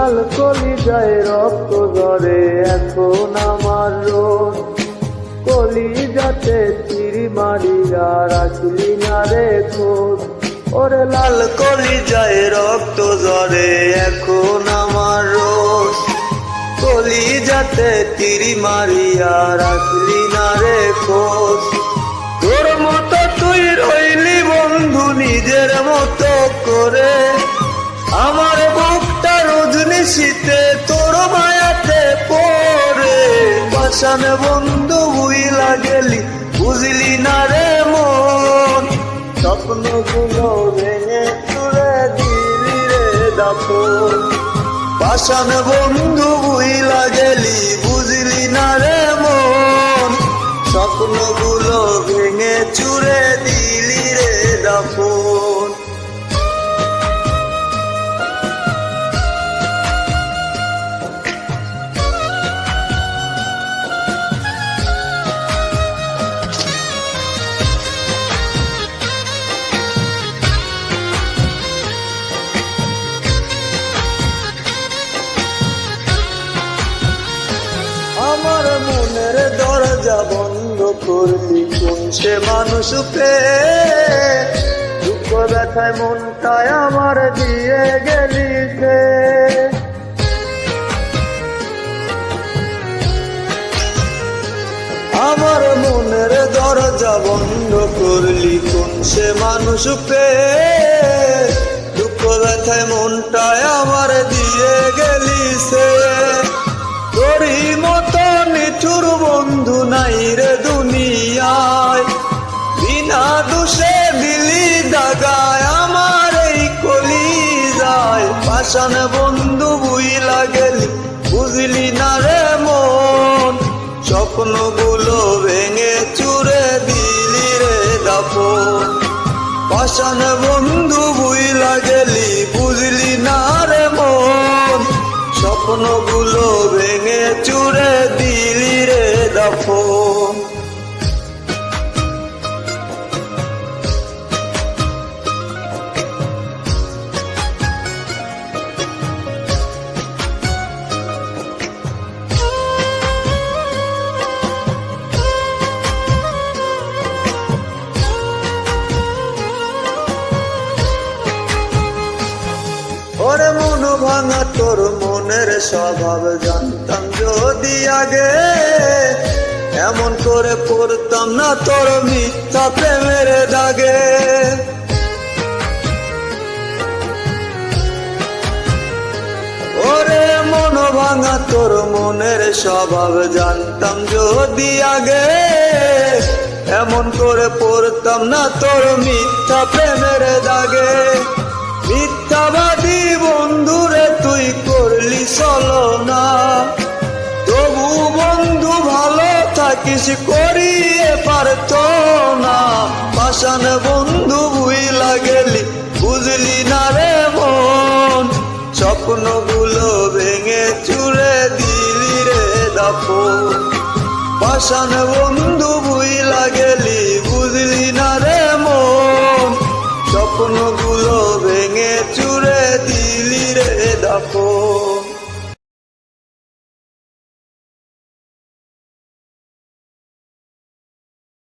লাল কলিজায় রক্ত ঝরে এখন আমার রোজ, কলিজাতে তীর মারিয়া রাখলি না রে খোঁজ। ওরে লাল কলিজায় রক্ত ঝরে এখন আমার রোজ, কলিজাতে তীর মারিয়া রাখলি না রে খোঁজ। তোর মতো তুই রইলি বন্ধু নিজের মতো করে, আমার বুকটা রজনী শীতে তোর মায়াতে পড়ে। পাষাণ বন্ধু ভুইলা গেলি বুঝলি না রে মন, স্বপ্নগুলো ভেঙে চুরে দিলি রে দাফন। পাষাণ বন্ধু ভুইলা গেলি বুঝলি না রে মন, স্বপ্নগুলো ভেঙে চুরে দিলি রে দাফন। আমার মনের দরজা বন্ধ করলি কোন সে মানুষ পেয়ে, দুঃখ ব্যথায় মনটায় আমার দিয়ে গেলি সে। আমার মনের দরজা বন্ধ করলি কোন সে মানুষ পেয়ে, দুঃখ ব্যথায় মনটায় আমার দিয়ে গেলি সে। তোরই মতো নিঠুর বন্ধু নাই রে দুনিয়ায়, বিনা দোষে দিলি দাগায় আমার এই কলিজায়। পাষাণ বন্ধু ভুইলা গেলি বুঝলি না রে মন, স্বপ্নগুলো ভেঙে চুরে দিলি রে দাফন। পাষাণ বন্ধু ভুইলা গেলি বুঝলি না রে মন, স্বপ্নগুলো ভেঙে চুরে দিলি রে দাফন। ওরে মন ভাঙা তোর মনের স্বভাব জানতাম যদি আগে, এমন করে পড়তাম না তোর মিথ্যা প্রেমের দাগে। ওরে মন ভাঙা তোর মনের স্বভাব জানতাম যদি আগে, এমন করে পড়তাম না তোর মিথ্যা প্রেমের দাগে। মিথ্যাবাদী বন্ধুরে তুই করলি ছলনা, তবু বন্ধু ভালো থাকিস করিয়ে পারত না। পাষাণ বন্ধু ভুইলা গেলি বুঝলি না রে মন, স্বপ্নগুলো ভেঙে চুরে দিলি রে দাফন। পাষাণ বন্ধু ভুইলা গেলি বুঝলি না রে মন, স্বপ্নগুলো ভেঙে চুরে দিলি রে দাফন।